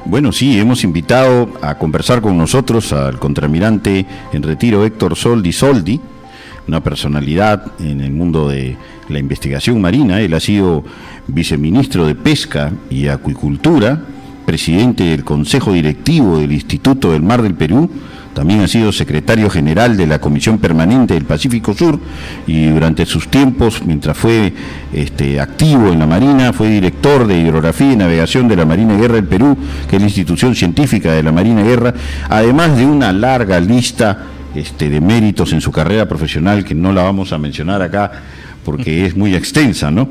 Bueno, sí, hemos invitado a conversar con nosotros al contraalmirante en retiro Héctor Soldi Soldi, una personalidad en el mundo de la investigación marina. Él ha sido viceministro de Pesca y Acuicultura, presidente del Consejo Directivo del Instituto del Mar del Perú, también ha sido secretario general de la Comisión Permanente del Pacífico Sur y durante sus tiempos, mientras fue activo en la Marina, fue director de Hidrografía y Navegación de la Marina de Guerra del Perú, que es la institución científica de la Marina de Guerra, además de una larga lista de méritos en su carrera profesional que no la vamos a mencionar acá porque es muy extensa, ¿no?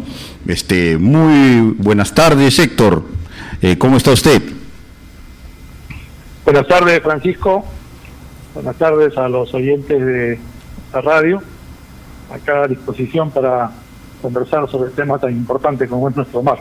Muy buenas tardes, Héctor. ¿Cómo está usted? Buenas tardes, Francisco. Buenas tardes a los oyentes de la radio. Acá a disposición para conversar sobre el tema tan importante como es nuestro mar.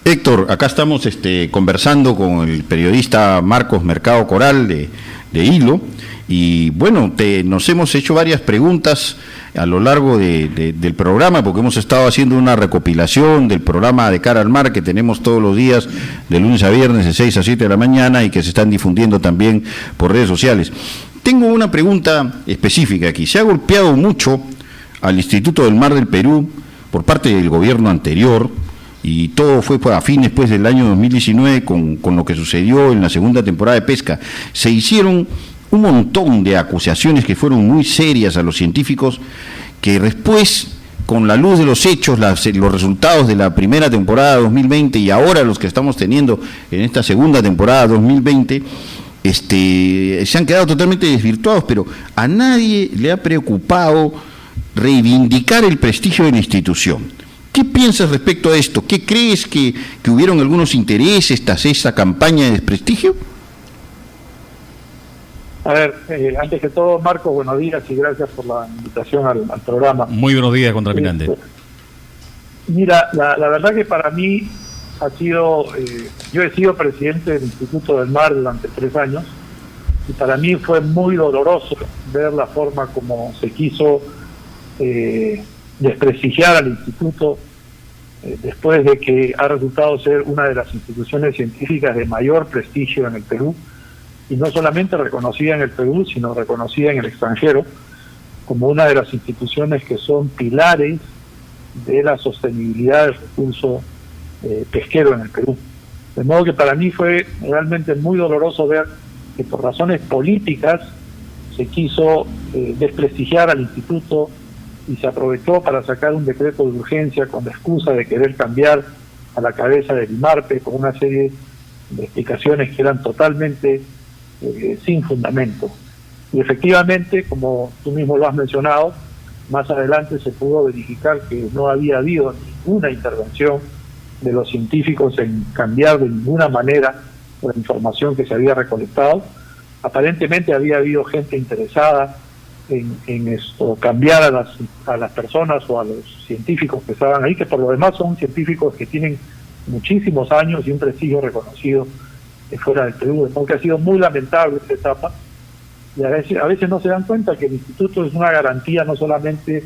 Héctor, acá estamos conversando con el periodista Marcos Mercado Coral de Hilo. Y bueno, nos hemos hecho varias preguntas a lo largo del programa, porque hemos estado haciendo una recopilación del programa de Cara al Mar que tenemos todos los días, de lunes a viernes, de 6 a 7 de la mañana, y que se están difundiendo también por redes sociales. Tengo una pregunta específica aquí. Se ha golpeado mucho al Instituto del Mar del Perú por parte del gobierno anterior, y todo fue a fines del año 2019 con lo que sucedió en la segunda temporada de pesca. Se hicieron un montón de acusaciones que fueron muy serias a los científicos, que después, con la luz de los hechos, los resultados de la primera temporada 2020 y ahora los que estamos teniendo en esta segunda temporada 2020, se han quedado totalmente desvirtuados, pero a nadie le ha preocupado reivindicar el prestigio de la institución. ¿Qué piensas respecto a esto? ¿Qué crees que hubieron algunos intereses tras esa campaña de desprestigio? A ver, antes que todo, Marco, buenos días y gracias por la invitación al programa. Muy buenos días, contraalmirante. Mira, la verdad que para mí ha sido, yo he sido presidente del Instituto del Mar durante 3 años, y para mí fue muy doloroso ver la forma como se quiso desprestigiar al instituto después de que ha resultado ser una de las instituciones científicas de mayor prestigio en el Perú, y no solamente reconocida en el Perú, sino reconocida en el extranjero, como una de las instituciones que son pilares de la sostenibilidad del recurso pesquero en el Perú. De modo que para mí fue realmente muy doloroso ver que por razones políticas se quiso desprestigiar al instituto y se aprovechó para sacar un decreto de urgencia con la excusa de querer cambiar a la cabeza del IMARPE, con una serie de explicaciones que eran totalmente sin fundamento. Y efectivamente, como tú mismo lo has mencionado, más adelante se pudo verificar que no había habido ninguna intervención de los científicos en cambiar de ninguna manera la información que se había recolectado. Aparentemente había habido gente interesada en cambiar a las personas o a los científicos que estaban ahí, que por lo demás son científicos que tienen muchísimos años y un prestigio reconocido fuera del Perú, porque ha sido muy lamentable esta etapa, y a veces no se dan cuenta que el instituto es una garantía no solamente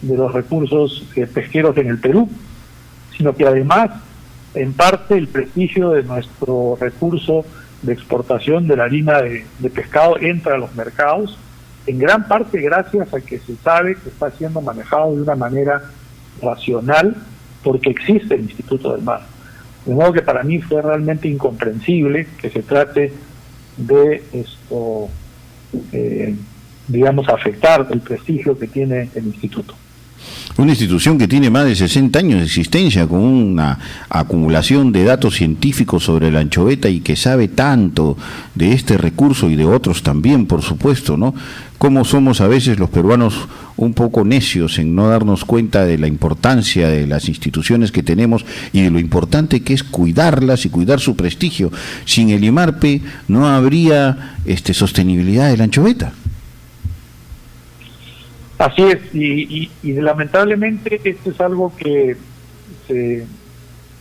de los recursos pesqueros en el Perú, sino que además, en parte, el prestigio de nuestro recurso de exportación de la harina de pescado entra a los mercados, en gran parte gracias a que se sabe que está siendo manejado de una manera racional, porque existe el Instituto del Mar. De modo que para mí fue realmente incomprensible que se trate de afectar el prestigio que tiene el instituto. Una institución que tiene más de 60 años de existencia, con una acumulación de datos científicos sobre la anchoveta y que sabe tanto de este recurso y de otros también, por supuesto, ¿no? Cómo somos a veces los peruanos un poco necios en no darnos cuenta de la importancia de las instituciones que tenemos y de lo importante que es cuidarlas y cuidar su prestigio. Sin el IMARPE no habría sostenibilidad de la anchoveta. Así es, y lamentablemente esto es algo que se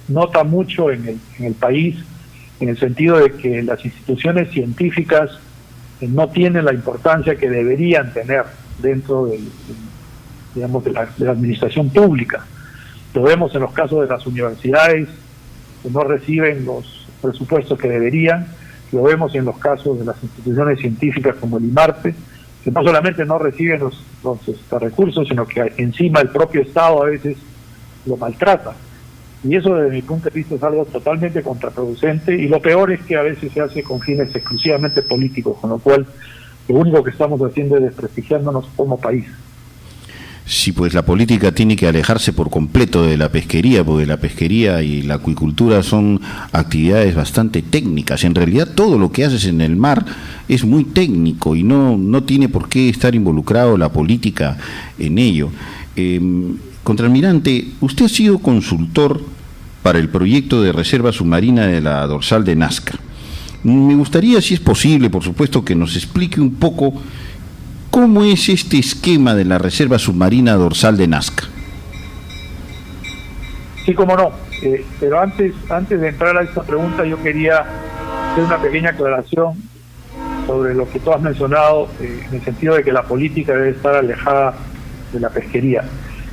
nota mucho en el país, en el sentido de que las instituciones científicas no tienen la importancia que deberían tener dentro de la administración pública. Lo vemos en los casos de las universidades, que no reciben los presupuesto que deberían. Lo vemos en los casos de las instituciones científicas como el IMARPE, que no solamente no reciben los recursos, sino que encima el propio Estado a veces lo maltrata. Y eso desde mi punto de vista es algo totalmente contraproducente, y lo peor es que a veces se hace con fines exclusivamente políticos, con lo cual lo único que estamos haciendo es desprestigiándonos como país. Sí, pues la política tiene que alejarse por completo de la pesquería, porque la pesquería y la acuicultura son actividades bastante técnicas. En realidad todo lo que haces en el mar es muy técnico y no tiene por qué estar involucrado la política en ello. Contraalmirante, usted ha sido consultor para el proyecto de reserva submarina de la dorsal de Nazca. Me gustaría, si es posible, por supuesto, que nos explique un poco ¿cómo es este esquema de la reserva submarina dorsal de Nazca? Sí, cómo no. Pero antes de entrar a esta pregunta, yo quería hacer una pequeña aclaración sobre lo que tú has mencionado, en el sentido de que la política debe estar alejada de la pesquería.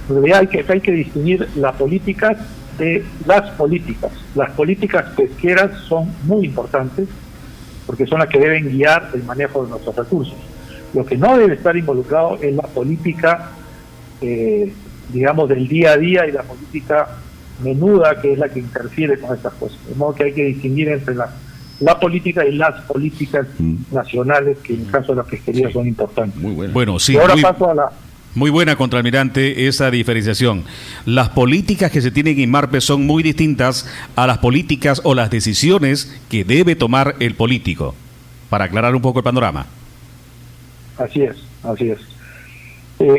En realidad hay que distinguir las políticas de las políticas. Las políticas pesqueras son muy importantes porque son las que deben guiar el manejo de nuestros recursos. Lo que no debe estar involucrado es la política, digamos, del día a día, y la política menuda, que es la que interfiere con estas cosas. De modo que hay que distinguir entre la política y las políticas nacionales, que en el caso de la pesquería son importantes. Muy bueno. Bueno, sí. Y ahora paso a la... Muy buena, contraalmirante, esa diferenciación. Las políticas que se tienen en IMARPE son muy distintas a las políticas o las decisiones que debe tomar el político, para aclarar un poco el panorama. Así es.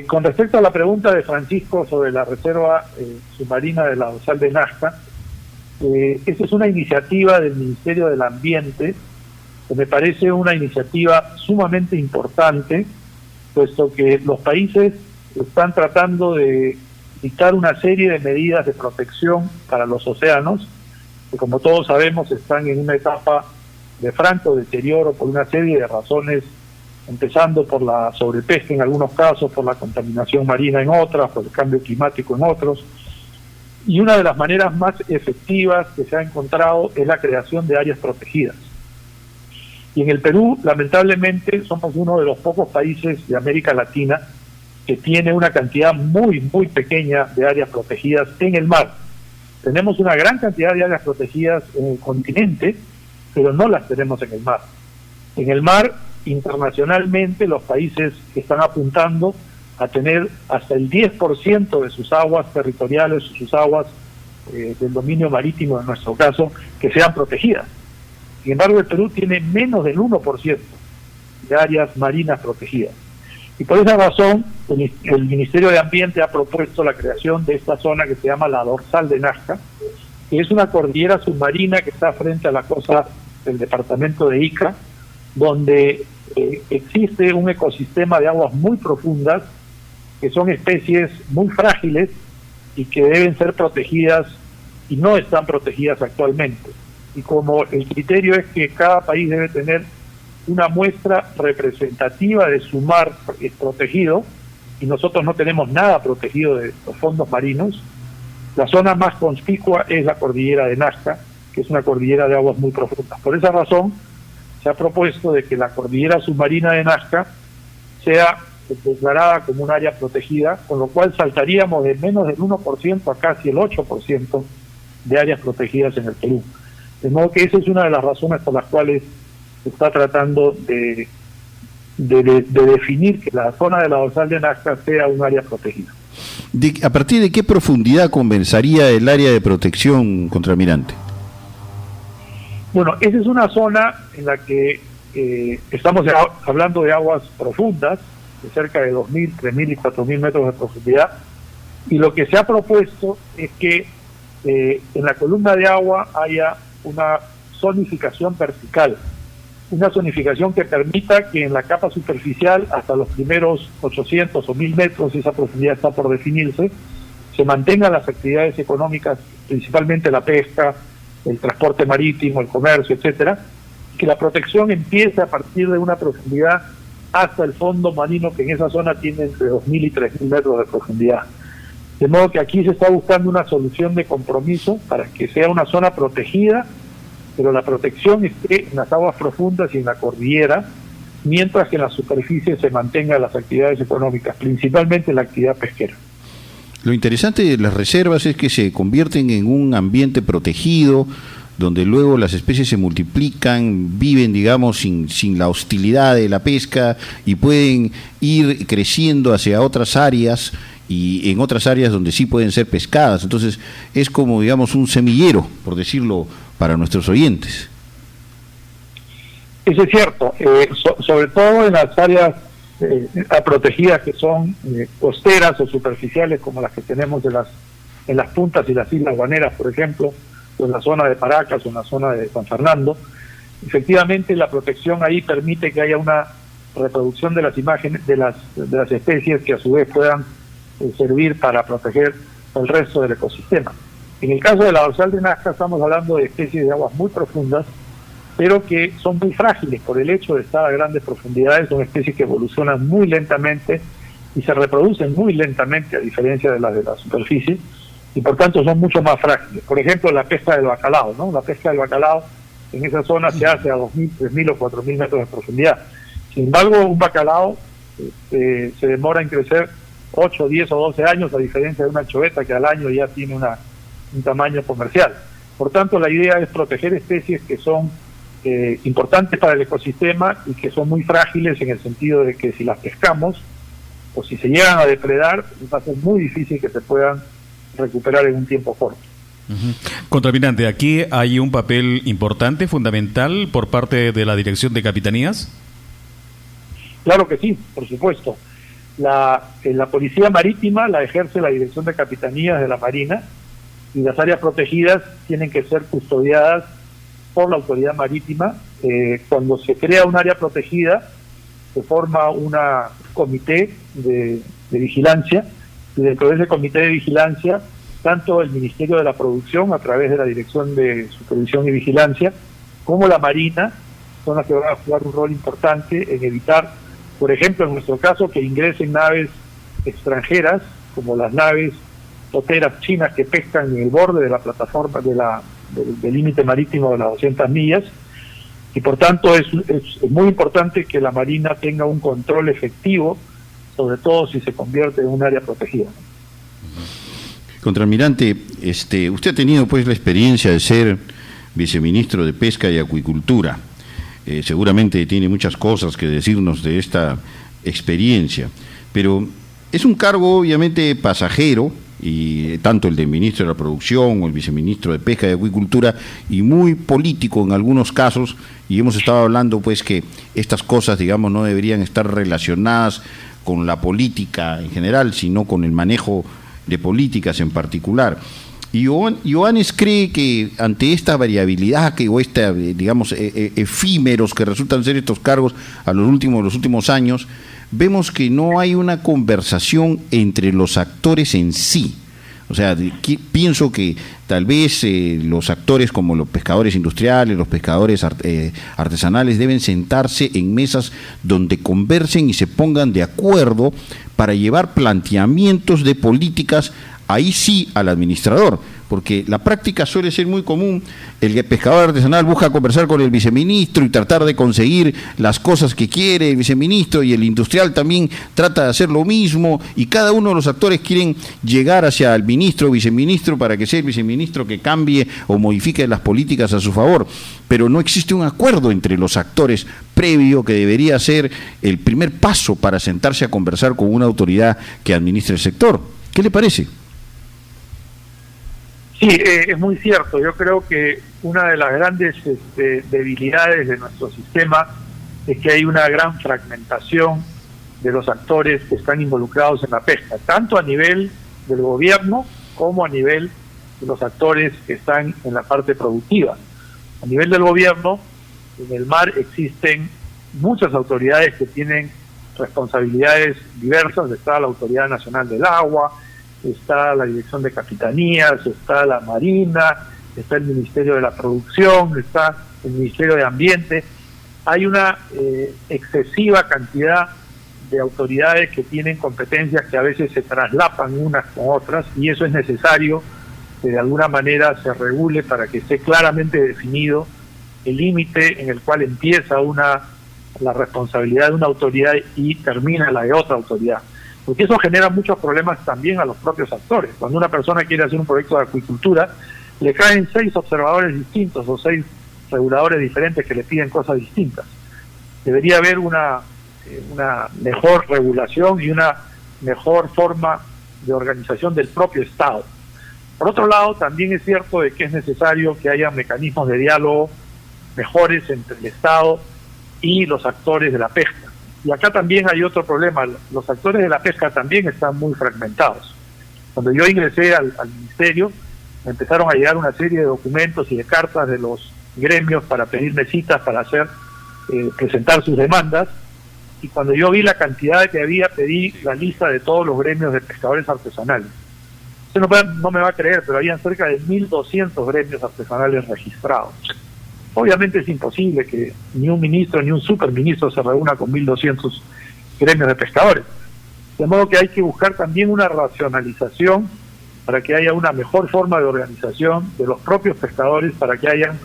Con respecto a la pregunta de Francisco sobre la reserva submarina de la dorsal de Nazca, esta es una iniciativa del Ministerio del Ambiente, que me parece una iniciativa sumamente importante, puesto que los países están tratando de dictar una serie de medidas de protección para los océanos, que como todos sabemos están en una etapa de franco deterioro por una serie de razones, empezando por la sobrepesca en algunos casos, por la contaminación marina en otras, por el cambio climático en otros. Y una de las maneras más efectivas que se ha encontrado es la creación de áreas protegidas. Y en el Perú, lamentablemente, somos uno de los pocos países de América Latina que tiene una cantidad muy, muy pequeña de áreas protegidas en el mar. Tenemos una gran cantidad de áreas protegidas en el continente, pero no las tenemos en el mar. En el mar, internacionalmente, los países están apuntando a tener hasta el 10% de sus aguas territoriales, sus aguas del dominio marítimo, en nuestro caso, que sean protegidas. Sin embargo, el Perú tiene menos del 1% de áreas marinas protegidas. Y por esa razón, el Ministerio de Ambiente ha propuesto la creación de esta zona que se llama la dorsal de Nazca, que es una cordillera submarina que está frente a la costa del departamento de Ica, donde existe un ecosistema de aguas muy profundas, que son especies muy frágiles y que deben ser protegidas y no están protegidas actualmente. Y como el criterio es que cada país debe tener una muestra representativa de su mar protegido, y nosotros no tenemos nada protegido de los fondos marinos, la zona más conspicua es la cordillera de Nazca, que es una cordillera de aguas muy profundas. Por esa razón, se ha propuesto de que la cordillera submarina de Nazca sea declarada como un área protegida, con lo cual saltaríamos de menos del 1% a casi el 8% de áreas protegidas en el Perú. De modo que esa es una de las razones por las cuales se está tratando de definir que la zona de la dorsal de Nazca sea un área protegida. ¿A partir de qué profundidad comenzaría el área de protección, contraalmirante? Bueno, esa es una zona en la que estamos hablando de aguas profundas, de cerca de 2.000, 3.000 y 4.000 metros de profundidad, y lo que se ha propuesto es que en la columna de agua haya una zonificación vertical, una zonificación que permita que en la capa superficial, hasta los primeros 800 o 1.000 metros, esa profundidad está por definirse, se mantengan las actividades económicas, principalmente la pesca, el transporte marítimo, el comercio, etcétera, que la protección empiece a partir de una profundidad hasta el fondo marino, que en esa zona tiene entre 2.000 y 3.000 metros de profundidad. De modo que aquí se está buscando una solución de compromiso para que sea una zona protegida pero la protección esté en las aguas profundas y en la cordillera, mientras que en la superficie se mantengan las actividades económicas, principalmente la actividad pesquera. Lo interesante de las reservas es que se convierten en un ambiente protegido, donde luego las especies se multiplican, viven, digamos, sin la hostilidad de la pesca y pueden ir creciendo hacia otras áreas y en otras áreas donde sí pueden ser pescadas. Entonces es como, digamos, un semillero, por decirlo, para nuestros oyentes. Eso es cierto, sobre todo en las áreas protegidas que son costeras o superficiales, como las que tenemos en las puntas y las islas Guaneras, por ejemplo, o en la zona de Paracas o en la zona de San Fernando. Efectivamente, la protección ahí permite que haya una reproducción de las imágenes de las especies que a su vez puedan servir para proteger el resto del ecosistema. En el caso de la dorsal de Nazca estamos hablando de especies de aguas muy profundas, pero que son muy frágiles por el hecho de estar a grandes profundidades. Son especies que evolucionan muy lentamente y se reproducen muy lentamente, a diferencia de las de la superficie, y por tanto son mucho más frágiles. Por ejemplo, la pesca del bacalao, ¿no? La pesca del bacalao en esa zona se hace a 2.000, 3.000 o 4.000 metros de profundidad. Sin embargo, un bacalao se demora en crecer 8, 10 o 12 años, a diferencia de una anchoveta que al año ya tiene un tamaño comercial. Por tanto, la idea es proteger especies que son importantes para el ecosistema y que son muy frágiles, en el sentido de que si las pescamos o si se llegan a depredar, va a ser muy difícil que se puedan recuperar en un tiempo corto. Contraalmirante, aquí hay un papel importante, fundamental, por parte de la Dirección de Capitanías. Claro que sí, por supuesto. La Policía Marítima la ejerce la Dirección de Capitanías de la Marina, y las áreas protegidas tienen que ser custodiadas por la Autoridad Marítima. Cuando se crea un área protegida, se forma un comité de vigilancia, y dentro de ese comité de vigilancia, tanto el Ministerio de la Producción, a través de la Dirección de Supervisión y Vigilancia, como la Marina, son las que van a jugar un rol importante en evitar, por ejemplo, en nuestro caso, que ingresen naves extranjeras, como las naves toteras chinas que pescan en el borde de la plataforma del límite marítimo de las 200 millas, y por tanto es muy importante que la Marina tenga un control efectivo, sobre todo si se convierte en un área protegida. Contraalmirante, usted ha tenido pues la experiencia de ser viceministro de Pesca y Acuicultura. Seguramente tiene muchas cosas que decirnos de esta experiencia, pero es un cargo obviamente pasajero, y tanto el de ministro de la Producción o el viceministro de Pesca y Acuicultura, y muy político en algunos casos, y hemos estado hablando pues que estas cosas, digamos, no deberían estar relacionadas con la política en general, sino con el manejo de políticas en particular. Y Ioannis cree que ante esta variabilidad o esta, digamos, efímeros que resultan ser estos cargos a los últimos años, vemos que no hay una conversación entre los actores en sí. O sea, pienso que tal vez los actores como los pescadores industriales, los pescadores artesanales deben sentarse en mesas donde conversen y se pongan de acuerdo para llevar planteamientos de políticas, ahí sí, al administrador, porque la práctica suele ser muy común. El pescador artesanal busca conversar con el viceministro y tratar de conseguir las cosas que quiere el viceministro, y el industrial también trata de hacer lo mismo, y cada uno de los actores quieren llegar hacia el ministro o viceministro para que sea el viceministro que cambie o modifique las políticas a su favor, pero no existe un acuerdo entre los actores previo que debería ser el primer paso para sentarse a conversar con una autoridad que administre el sector. ¿Qué le parece? Sí, es muy cierto. Yo creo que una de las grandes debilidades de nuestro sistema es que hay una gran fragmentación de los actores que están involucrados en la pesca, tanto a nivel del gobierno como a nivel de los actores que están en la parte productiva. A nivel del gobierno, en el mar existen muchas autoridades que tienen responsabilidades diversas. Está la Autoridad Nacional del Agua, está la Dirección de Capitanías, está la Marina, está el Ministerio de la Producción, está el Ministerio de Ambiente. Hay una excesiva cantidad de autoridades que tienen competencias que a veces se traslapan unas con otras, y eso es necesario que de alguna manera se regule para que esté claramente definido el límite en el cual empieza la responsabilidad de una autoridad y termina la de otra autoridad. Porque eso genera muchos problemas también a los propios actores. Cuando una persona quiere hacer un proyecto de acuicultura, le caen 6 observadores distintos o 6 reguladores diferentes que le piden cosas distintas. Debería haber una mejor regulación y una mejor forma de organización del propio Estado. Por otro lado, también es cierto de que es necesario que haya mecanismos de diálogo mejores entre el Estado y los actores de la pesca. Y acá también hay otro problema, los actores de la pesca también están muy fragmentados. Cuando yo ingresé al ministerio, me empezaron a llegar una serie de documentos y de cartas de los gremios para pedirme citas para presentar sus demandas, y cuando yo vi la cantidad que había, pedí la lista de todos los gremios de pescadores artesanales. Usted no me va a creer, pero habían cerca de 1.200 gremios artesanales registrados. Obviamente es imposible que ni un ministro ni un superministro se reúna con 1.200 gremios de pescadores. De modo que hay que buscar también una racionalización para que haya una mejor forma de organización de los propios pescadores, para que hayan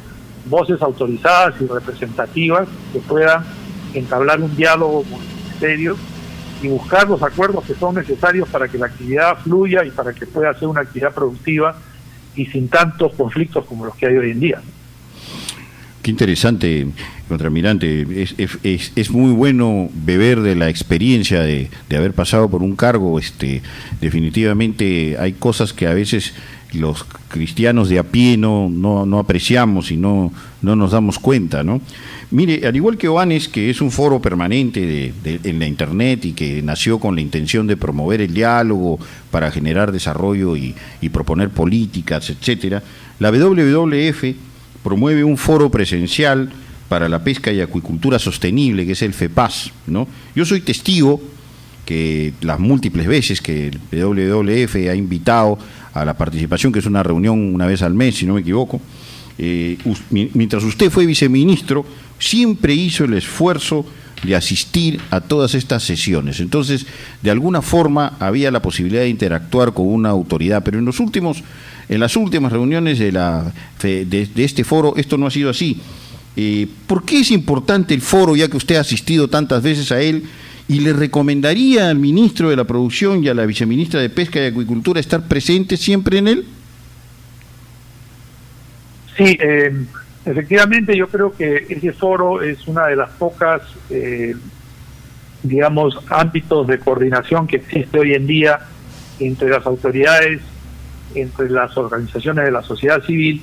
voces autorizadas y representativas que puedan entablar un diálogo con el ministerio y buscar los acuerdos que son necesarios para que la actividad fluya y para que pueda ser una actividad productiva y sin tantos conflictos como los que hay hoy en día. Qué interesante, contraalmirante. Es muy bueno beber de la experiencia de haber pasado por un cargo. Definitivamente hay cosas que a veces los cristianos de a pie no apreciamos y no nos damos cuenta, ¿no? Mire, al igual que Oanes, que es un foro permanente en la Internet y que nació con la intención de promover el diálogo para generar desarrollo y proponer políticas, etcétera, la WWF promueve un foro presencial para la pesca y acuicultura sostenible, que es el FEPAS, ¿no? Yo soy testigo que las múltiples veces que el WWF ha invitado a la participación, que es una reunión una vez al mes, si no me equivoco, mientras usted fue viceministro, siempre hizo el esfuerzo de asistir a todas estas sesiones. Entonces, de alguna forma había la posibilidad de interactuar con una autoridad, pero en las últimas reuniones de este foro esto no ha sido así. ¿Por qué es importante el foro, ya que usted ha asistido tantas veces a él? ¿Y le recomendaría al ministro de la Producción y a la viceministra de Pesca y Acuicultura estar presentes siempre en él? Sí, efectivamente yo creo que ese foro es una de las pocas, ámbitos de coordinación que existe hoy en día entre las autoridades, entre las organizaciones de la sociedad civil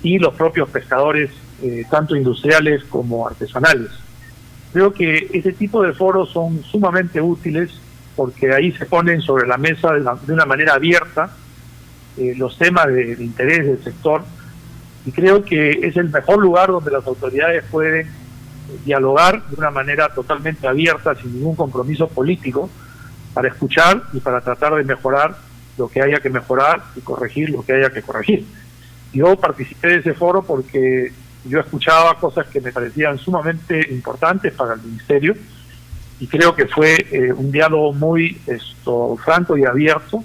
y los propios pescadores, tanto industriales como artesanales. Creo que ese tipo de foros son sumamente útiles porque ahí se ponen sobre la mesa de una manera abierta los temas de interés del sector, y creo que es el mejor lugar donde las autoridades pueden dialogar de una manera totalmente abierta, sin ningún compromiso político, para escuchar y para tratar de mejorar lo que haya que mejorar y corregir lo que haya que corregir. Yo participé de ese foro porque yo escuchaba cosas que me parecían sumamente importantes para el ministerio, y creo que fue un diálogo muy franco y abierto,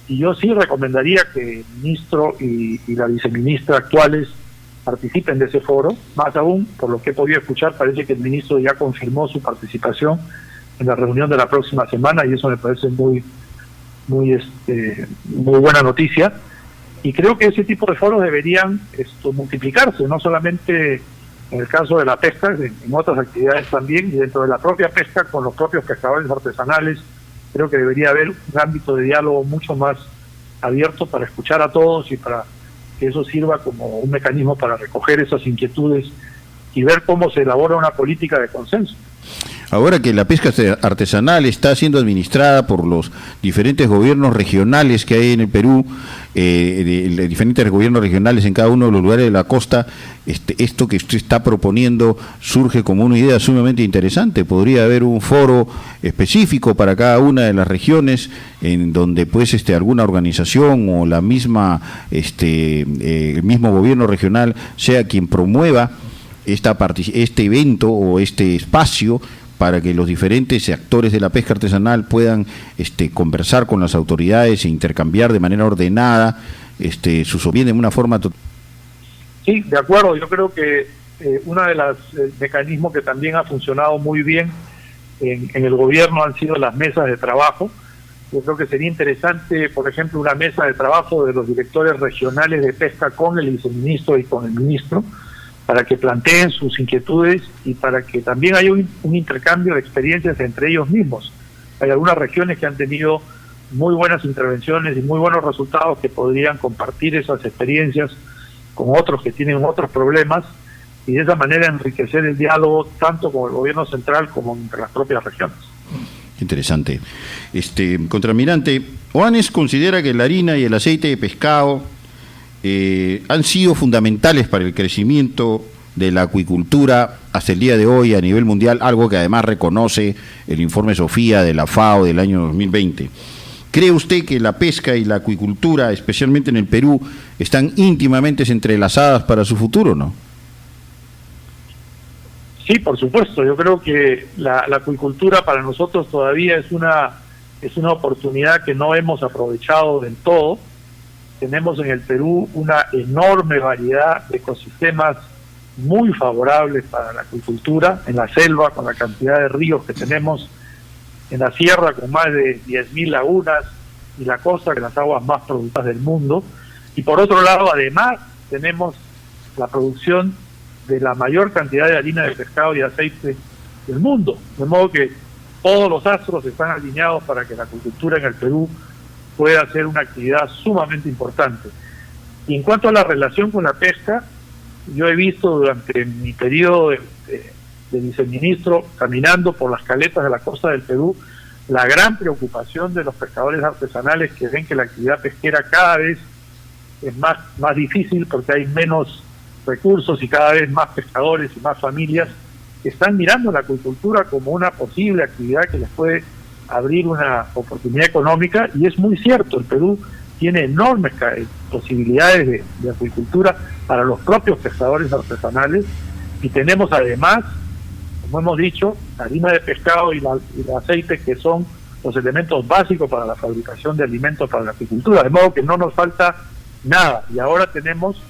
y yo sí recomendaría que el ministro y la viceministra actuales participen de ese foro. Más aún, por lo que he podido escuchar, parece que el ministro ya confirmó su participación en la reunión de la próxima semana, y eso me parece muy buena noticia. Y creo que ese tipo de foros deberían multiplicarse, no solamente en el caso de la pesca, en otras actividades también, y dentro de la propia pesca con los propios pescadores artesanales. Creo que debería haber un ámbito de diálogo mucho más abierto para escuchar a todos y para que eso sirva como un mecanismo para recoger esas inquietudes y ver cómo se elabora una política de consenso. Ahora que la pesca artesanal está siendo administrada por los diferentes gobiernos regionales que hay en el Perú, de diferentes gobiernos regionales en cada uno de los lugares de la costa, esto que usted está proponiendo surge como una idea sumamente interesante. Podría haber un foro específico para cada una de las regiones, en donde pues alguna organización o la misma el mismo gobierno regional sea quien promueva este evento o este espacio, para que los diferentes actores de la pesca artesanal puedan conversar con las autoridades e intercambiar de manera ordenada sus opiniones de una forma Sí, de acuerdo. Yo creo que uno de los mecanismos que también ha funcionado muy bien en el gobierno han sido las mesas de trabajo. Yo creo que sería interesante, por ejemplo, una mesa de trabajo de los directores regionales de pesca con el viceministro y con el ministro, para que planteen sus inquietudes y para que también haya un intercambio de experiencias entre ellos mismos. Hay algunas regiones que han tenido muy buenas intervenciones y muy buenos resultados que podrían compartir esas experiencias con otros que tienen otros problemas y de esa manera enriquecer el diálogo tanto con el gobierno central como entre las propias regiones. Interesante. Contraalmirante, Oanes considera que la harina y el aceite de pescado han sido fundamentales para el crecimiento de la acuicultura hasta el día de hoy a nivel mundial, algo que además reconoce el informe Sofía de la FAO del año 2020. ¿Cree usted que la pesca y la acuicultura, especialmente en el Perú, están íntimamente entrelazadas para su futuro, no? Sí, por supuesto. Yo creo que la acuicultura para nosotros todavía es una oportunidad que no hemos aprovechado del todo. Tenemos en el Perú una enorme variedad de ecosistemas muy favorables para la acuicultura, en la selva con la cantidad de ríos que tenemos, en la sierra con más de 10.000 lagunas y la costa con las aguas más productivas del mundo. Y por otro lado, además, tenemos la producción de la mayor cantidad de harina de pescado y aceite del mundo. De modo que todos los astros están alineados para que la acuicultura en el Perú pueda ser una actividad sumamente importante. Y en cuanto a la relación con la pesca, yo he visto durante mi periodo de viceministro, caminando por las caletas de la costa del Perú, la gran preocupación de los pescadores artesanales que ven que la actividad pesquera cada vez es más difícil porque hay menos recursos y cada vez más pescadores y más familias que están mirando la acuicultura como una posible actividad que les puede abrir una oportunidad económica. Y es muy cierto, el Perú tiene enormes posibilidades de acuicultura para los propios pescadores artesanales y tenemos además, como hemos dicho, la harina de pescado y el aceite, que son los elementos básicos para la fabricación de alimentos para la acuicultura, de modo que no nos falta nada. Y ahora tenemos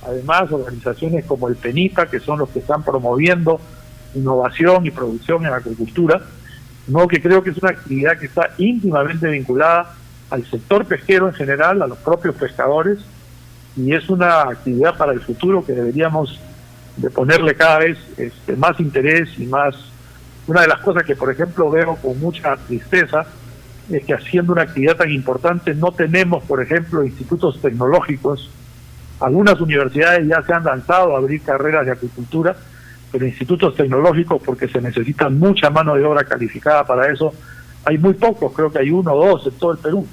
además organizaciones como el PENIPA, que son los que están promoviendo innovación y producción en la acuicultura, de modo que creo que es una actividad que está íntimamente vinculada al sector pesquero en general, a los propios pescadores, y es una actividad para el futuro que deberíamos de ponerle cada vez más interés y más. Una de las cosas que, por ejemplo, veo con mucha tristeza es que haciendo una actividad tan importante no tenemos, por ejemplo, institutos tecnológicos. Algunas universidades ya se han lanzado a abrir carreras de acuicultura, pero institutos tecnológicos, porque se necesita mucha mano de obra calificada para eso, hay muy pocos, creo que hay 1 o 2 en todo el Perú.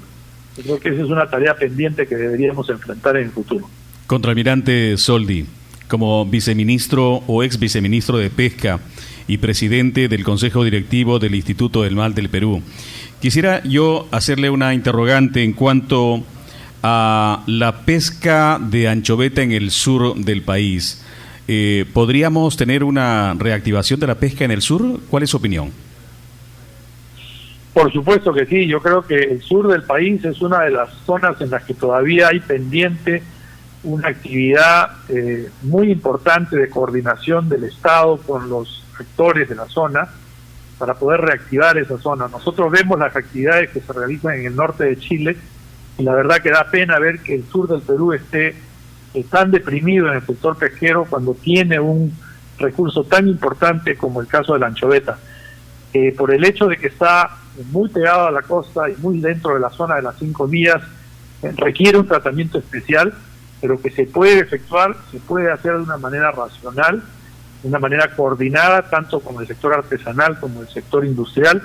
Yo creo que esa es una tarea pendiente que deberíamos enfrentar en el futuro. Contraalmirante Soldi, como viceministro o ex viceministro de Pesca y presidente del Consejo Directivo del Instituto del Mar del Perú, quisiera yo hacerle una interrogante en cuanto a la pesca de anchoveta en el sur del país. ¿Podríamos tener una reactivación de la pesca en el sur? ¿Cuál es su opinión? Por supuesto que sí. Yo creo que el sur del país es una de las zonas en las que todavía hay pendiente una actividad muy importante de coordinación del Estado con los actores de la zona para poder reactivar esa zona. Nosotros vemos las actividades que se realizan en el norte de Chile y la verdad que da pena ver que el sur del Perú esté tan deprimido en el sector pesquero cuando tiene un recurso tan importante como el caso de la anchoveta. Por el hecho de que está muy pegado a la costa y muy dentro de la zona de las 5 millas, requiere un tratamiento especial, pero que se puede efectuar, se puede hacer de una manera racional, de una manera coordinada, tanto con el sector artesanal como el sector industrial,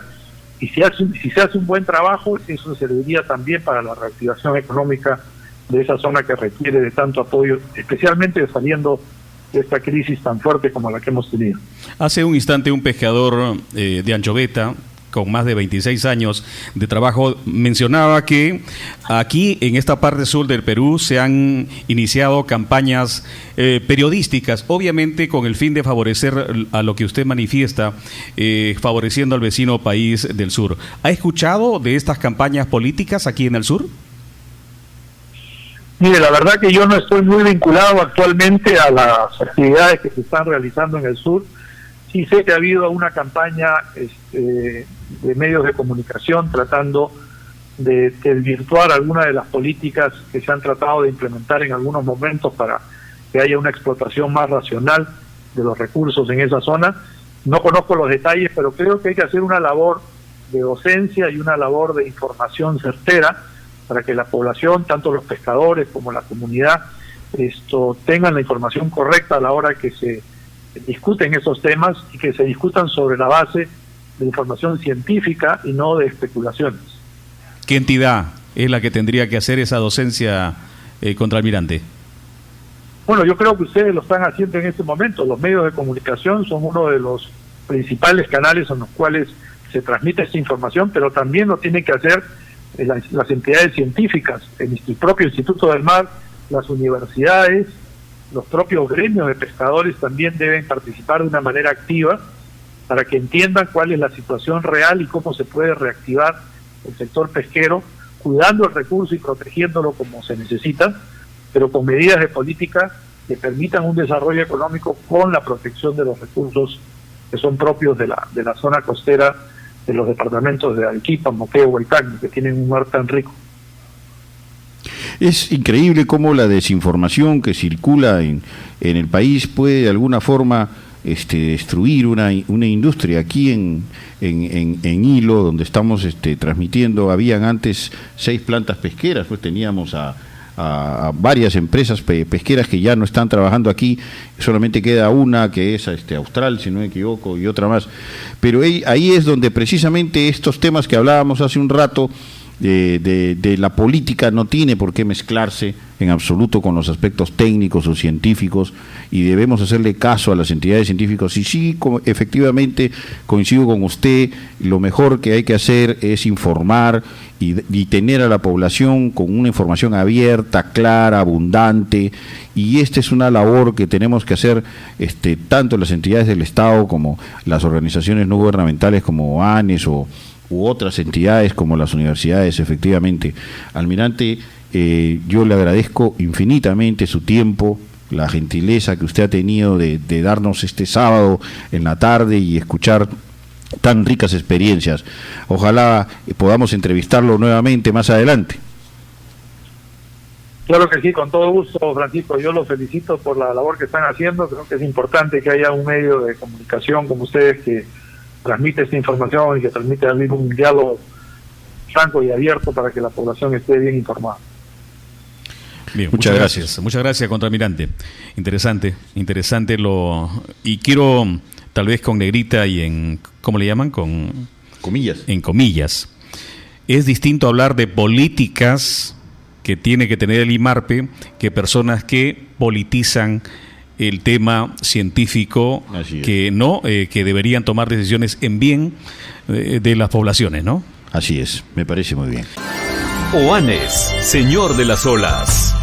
y si se hace un buen trabajo, eso serviría también para la reactivación económica de esa zona que requiere de tanto apoyo, especialmente saliendo de esta crisis tan fuerte como la que hemos tenido. Hace un instante un pescador de anchoveta con más de 26 años de trabajo mencionaba que aquí en esta parte sur del Perú se han iniciado campañas periodísticas, obviamente con el fin de favorecer a lo que usted manifiesta, favoreciendo al vecino país del sur. ¿Ha escuchado de estas campañas políticas aquí en el sur? Mire, la verdad que yo no estoy muy vinculado actualmente a las actividades que se están realizando en el sur. Sí sé que ha habido una campaña de medios de comunicación tratando de desvirtuar algunas de las políticas que se han tratado de implementar en algunos momentos para que haya una explotación más racional de los recursos en esa zona. No conozco los detalles, pero creo que hay que hacer una labor de docencia y una labor de información certera para que la población, tanto los pescadores como la comunidad, tengan la información correcta a la hora que se discuten esos temas y que se discutan sobre la base de información científica y no de especulaciones. ¿Qué entidad es la que tendría que hacer esa docencia, contraalmirante? Bueno, yo creo que ustedes lo están haciendo en este momento. Los medios de comunicación son uno de los principales canales en los cuales se transmite esta información, pero también lo tienen que hacer las entidades científicas, el propio Instituto del Mar, las universidades, los propios gremios de pescadores también deben participar de una manera activa para que entiendan cuál es la situación real y cómo se puede reactivar el sector pesquero, cuidando el recurso y protegiéndolo como se necesita, pero con medidas de política que permitan un desarrollo económico con la protección de los recursos que son propios de la zona costera de los departamentos de Arequipa, Moquegua y Tacna, que tienen un mar tan rico. Es increíble cómo la desinformación que circula en el país puede de alguna forma destruir una industria. Aquí en Hilo, donde estamos transmitiendo, habían antes 6 plantas pesqueras, pues teníamos a varias empresas pesqueras que ya no están trabajando aquí, solamente queda una que es Austral, si no me equivoco, y otra más. Pero ahí es donde precisamente estos temas que hablábamos hace un rato de la política no tiene por qué mezclarse en absoluto con los aspectos técnicos o científicos, y debemos hacerle caso a las entidades científicas. Y sí, efectivamente coincido con usted, lo mejor que hay que hacer es informar y tener a la población con una información abierta, clara, abundante, y esta es una labor que tenemos que hacer tanto las entidades del Estado como las organizaciones no gubernamentales como ANES u otras entidades como las universidades. Efectivamente, almirante, yo le agradezco infinitamente su tiempo, la gentileza que usted ha tenido de darnos este sábado en la tarde y escuchar tan ricas experiencias. Ojalá podamos entrevistarlo nuevamente más adelante. Claro que sí, con todo gusto, Francisco. Yo los felicito por la labor que están haciendo. Creo que es importante que haya un medio de comunicación como ustedes que transmite esta información y que transmite también un diálogo franco y abierto para que la población esté bien informada. Bien, muchas gracias, contraalmirante. Interesante y quiero, tal vez con negrita y en, ¿cómo le llaman? Con comillas. En comillas. Es distinto hablar de políticas que tiene que tener el IMARPE que personas que politizan el tema científico, que deberían tomar decisiones en bien de las poblaciones, ¿no? Así es, me parece muy bien. Oanes, señor de las olas.